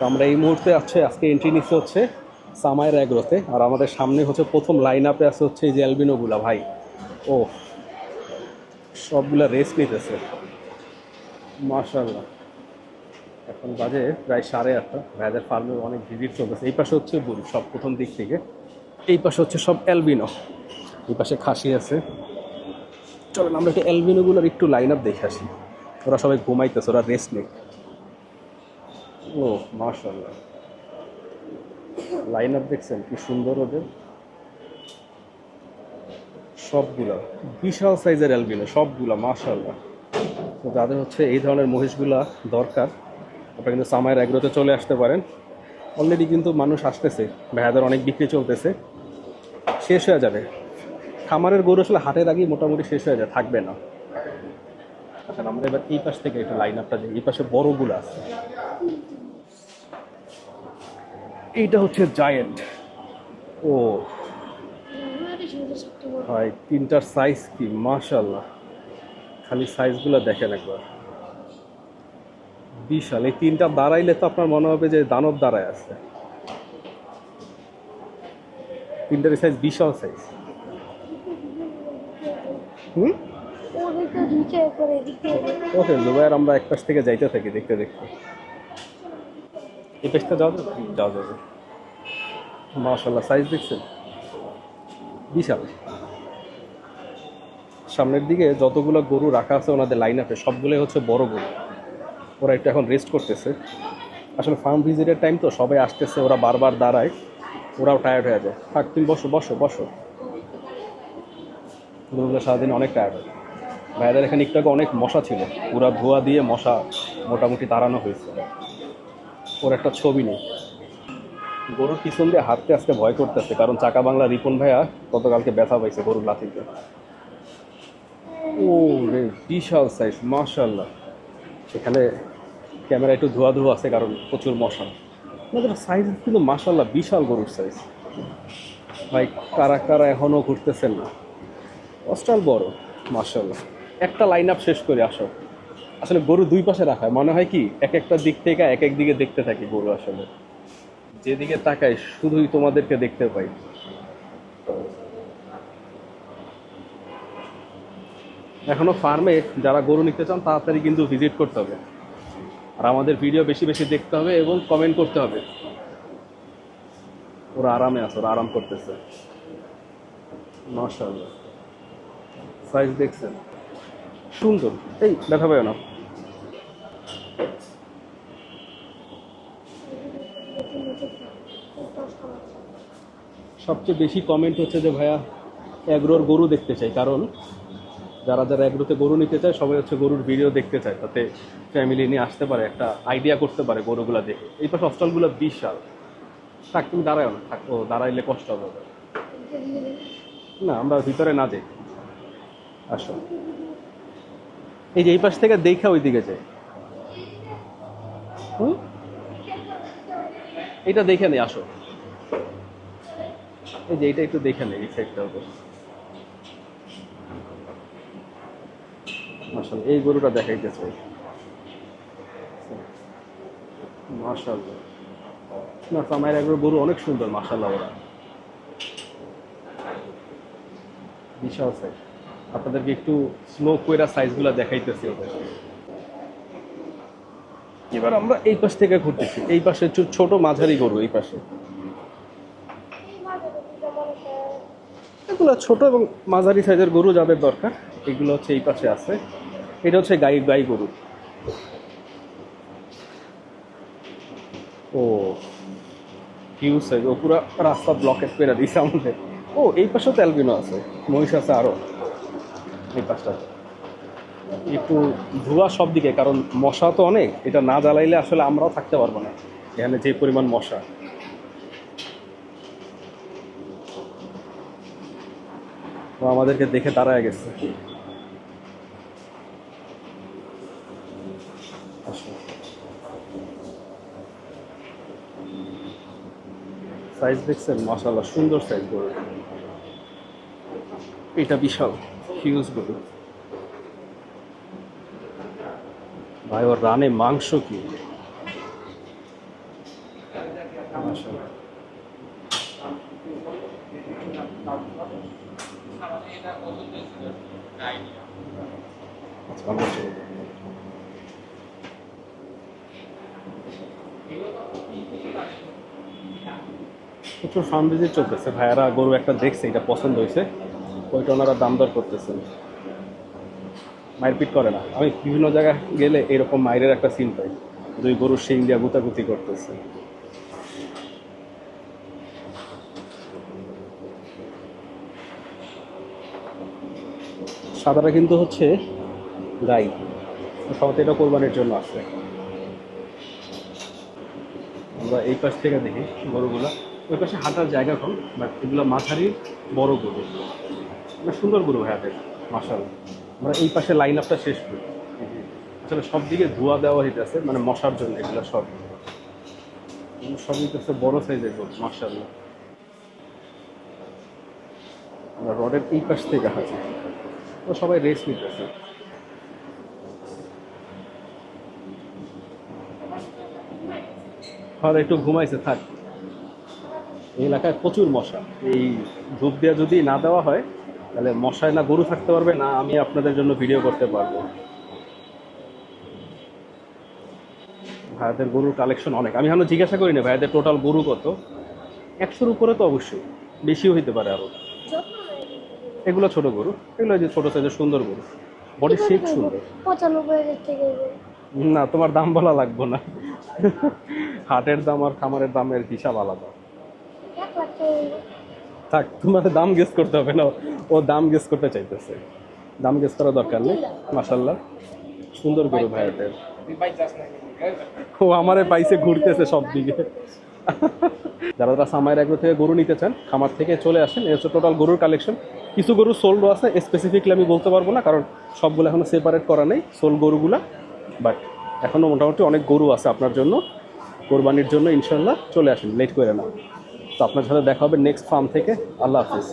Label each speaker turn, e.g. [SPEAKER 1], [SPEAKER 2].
[SPEAKER 1] আমরা এই মুহূর্তে আজকে এন্ট্রি নিচ্ছে হচ্ছে সামায়ের অ্যাগ্রোতে, আর আমাদের সামনে হচ্ছে প্রথম লাইন আপে আছে হচ্ছে এই যে অ্যালবিনোগুলা ভাই। ও, সবগুলা রেস্ট নিতেছে মাশাআল্লাহ। এখন বাজে প্রায় 8:30। ভাইদের ফার্মে অনেক ভিজিট চলতেছে। এই পাশে হচ্ছে গরু সব প্রথম দিক থেকে, এই পাশে হচ্ছে সব অ্যালবিনো, এই পাশে খাসি আছে। চলেন আমরা একটু অ্যালবিনোগুলোর একটু লাইন আপ দেখে আসি। ওরা সবাই ঘুমাইতেছে, ওরা রেস্ট নেই। ও মাশাআল্লাহ, লাইন আপ দেখছেন কি সুন্দর ওদের। সবগুলা বিশাল সাইজের অ্যালবিনো, সবগুলা মাশাআল্লাহ। তো যাদের হচ্ছে এই ধরনের মহিষগুলা দরকার, আপনারা কিন্তু সামায়ের অ্যাগ্রোতে চলে আসতে পারেন। অলরেডি কিন্তু মানুষ আসতেছে, ভাইয়াদের অনেক বিক্রি চলতেছে, শেষ হয়ে যাবে। খামারের গরু আসলে হাটের আগেই মোটামুটি শেষ হয়ে যায়, থাকবে না। আচ্ছা, আমরা এবার এই পাশ থেকে একটু লাইন আপটা দিই। এই পাশে বড়গুলো আছে, এইটা হচ্ছে জায়েন্ট। ও ভাই, তিনটার সাইজ কি মাশাআল্লাহ, খালি সাইজগুলো দেখেন একবার, বিশাল। এই তিনটা দাঁড়াইলে তো আপনার মনে হবে যে দানব দাঁড়ায় আছে। তিনটার সাইজ বিশাল সাইজ। ওকে জুবাইর, আমরা এক পাশ থেকে যাইতে থাকি দেখতে দেখতে। এই পাশটা যাওয়া যাবে, যাওয়া যাবে। মাশাআল্লাহ, সাইজ দেখছেন বিশাল। সামনের দিকে যতগুলো গরু রাখা আছে ওনাদের লাইন আপে সবগুলোই হচ্ছে বড় গরু। ওরা একটু এখন রেস্ট করতেছে। আসলে ফার্ম ভিজিটের টাইম তো, সবাই আসতেছে, ওরা বারবার দাঁড়ায়, ওরাও টায়ার্ড হয়ে যায়। থাক, তুমি বসো বসো বসো। গরুগুলো সারাদিন অনেক টায়ার্ড হয়। ভাইয়াদের এখানে একটু আগে অনেক মশা ছিল, পুরা ধোয়া দিয়ে মশা মোটামুটি তাড়ানো হয়েছে। ওর একটা ছবি নেই। গরুর পিছন দিয়ে হাঁটতে আজকে ভয় করতেছে, কারণ চাকা বাংলা রিপন ভাইয়া গতকালকে ব্যথা পাইছে গরুর লাথিতে। ও রে, বিশাল সাইজ মাশাআল্লাহ। এখানে ক্যামেরা একটু ধোয়া ধোয়া আছে কারণ প্রচুর মশা। আমাদের সাইজ কিন্তু মাশাআল্লাহ বিশাল গরুর সাইজ। ভাই কারা কারা এখনও ঘুরতেছেন না? অস্ট্রাল বড় মাশাআল্লাহ। একটা লাইন আপ শেষ করে আসো। আসলে গরু দুই পাশে রাখা হয়, মনে হয় কি এক একটা দিক থেকে এক এক দিকে দেখতে থাকি গরু। আসলে যেদিকে তাকাই শুধুই তোমাদেরকে দেখতে পাই। এখনো ফার্মে যারা গরু নিতে চান তাড়াতাড়ি কিন্তু ভিজিট করতে হবে, আর আমাদের ভিডিও বেশি বেশি দেখতে হবে এবং কমেন্ট করতে হবে। ওরা আরামে আছে, ওরা আরাম করতেছে মাশাআল্লাহ। সাইজ দেখছেন সুন্দর। এই দেখা পায় না। সবচেয়ে বেশি কমেন্ট হচ্ছে যে ভাইয়া অ্যাগ্রোর গরু দেখতে চাই, কারণ যারা যারা অ্যাগ্রোতে গরু নিতে চায় সবাই হচ্ছে গরুর ভিডিও দেখতে চায়, তাতে ফ্যামিলি নিয়ে আসতে পারে, একটা আইডিয়া করতে পারে গরুগুলা দেখে। এই পাশে অস্টলগুলো বিশাল। থাক, তুমি দাঁড়ায় না, থাক, ও দাঁড়াইলে কষ্ট হবে। না, আমরা ভিতরে না যাই, আসো। এই যে এই পাশ থেকে দেখা ওই দিকে যাই। এটা দেখে নেই, আসো। এই যে এইটা একটু দেখে নেই, এই সাইডটা হবে। মাশাআল্লাহ, এই গরুটা দেখাইতেছে মাশাআল্লাহ। না, সামাইর এগুলো গরু অনেক সুন্দর মাশাআল্লাহ। ওরা বিশাল সাইজ। আপনাদেরকে একটু স্লো কইরা সাইজগুলো দেখাইতেছি ওদের। এবার আমরা এই পাশ থেকে ঘুরতেছি। এই পাশে একটু ছোট মাঝারি গরু, এই পাশে এগুলো ছোট এবং মাঝারি সাইজের গরু যাদের দরকার, এগুলো হচ্ছে এই পাশে আছে। এটা হচ্ছে গাই গাই গরু। ও হিউজ সাইজ, ও পুরো রাস্তা ব্লকেট করে দিয়েছে আমাদের। ও এই পাশেও তো অ্যালবিনো আছে, মহিষ আছে আরও এই পাশটাতে। একটু ধোয়া সব দিকে, কারণ মশা তো অনেক, এটা না জ্বালাইলে আসলে আমরাও থাকতে পারবো না এখানে, যে পরিমাণ মশা। ও আমাদেরকে দেখে দাঁড়ায় গেছে। সাইজ দেখছেন মাশাআল্লাহ, সুন্দর সাইজ গরু। এটা বিশাল হিউজ গরু ভাই। ওর রানে মাংস কি, মাশাআল্লাহ। আচ্ছা, আমরা চলে যাই। প্রচুর ফার্ম ভিজিট চলতেছে, ভাইয়ারা গরু একটা দেখছে, এটা পছন্দ হয়েছে, ওইটা ওনারা দাম দর করতেছেন। মারপিট করে না, আমি বিভিন্ন জায়গায় গেলে এরকম মায়ের একটা সিন পাই, দুই গরুর শিং দিয়া গুতাগুতি করতেছে। সাদাটা কিন্তু হচ্ছে গাই, সবাই এটা কোরবানির জন্য আসে। আমরা এই পাশ থেকে দেখি গরুগুলা, ওই পাশে হাঁটার জায়গা কম, বাট এগুলো মাঝারি বড় গরু, মানে সুন্দর গরু ভাইয়াদের মাশাআল্লাহ। আমরা এই পাশে লাইন আপটা শেষ করি, আসলে সব দিকে ধোয়া দেওয়া হইতেছে, মানে মশার জন্য এগুলো সব, এগুলো সব হইতেছে বড় সাইজের গরু মাশাআল্লাহ। আমরা রডের এই পাশ থেকে হাঁটি, তো সবাই রেস্ট নিতেছে। আর একটু ঘুমাইছে থাক, এই এলাকায় প্রচুর মশা, এই ধূপ দেওয়া যদি না দেওয়া হয় তাহলে মশায় না গরু থাকতে পারবে না আমি আপনাদের জন্য ভিডিও করতে পারবো। ভাইয়াদের গরুর কালেকশন অনেক, আমি এখনো জিজ্ঞাসা করি না ভাইয়াদের টোটাল গরু কত, 100-র উপরে তো অবশ্যই, বেশিও হইতে পারে আরো। এগুলো ছোট গরু, এগুলো যে ছোট সাইজের সুন্দর গরু, বডি শেপ সুন্দর।
[SPEAKER 2] 95,000 থেকে
[SPEAKER 1] না, তোমার দাম বলা লাগবে না, হাটের দাম আর খামারের দামের হিসাব আলাদা।
[SPEAKER 2] 1 লাখ টাকা।
[SPEAKER 1] থাক, তোমার দাম গেস করতে হবে না, ও দাম গেস করতে চাইতেছে, দাম গেস করার দরকার নেই। মাশাআল্লাহ, সুন্দর গরু ভাইয়াদের। ও আমারে পাইছে ঘুরতেছে সব দিকে। যারা যারা সামাইর এগুলো থেকে গরু নিতে চান খামার থেকে চলে আসেন, এই হচ্ছে টোটাল গরুর কালেকশন। কিছু গরু সোল্ডও আছে, স্পেসিফিকলি আমি বলতে পারবো না কারণ সবগুলো এখনো সেপারেট করা নেই সোল গরুগুলা, বাট এখনও মোটামুটি অনেক গরু আছে আপনার জন্য, কোরবানির জন্য। ইনশাল্লাহ চলে আসেন, লেট করে না। তো আপনার সাথে দেখা হবে নেক্সট ফার্ম থেকে। আল্লাহ হাফিজ।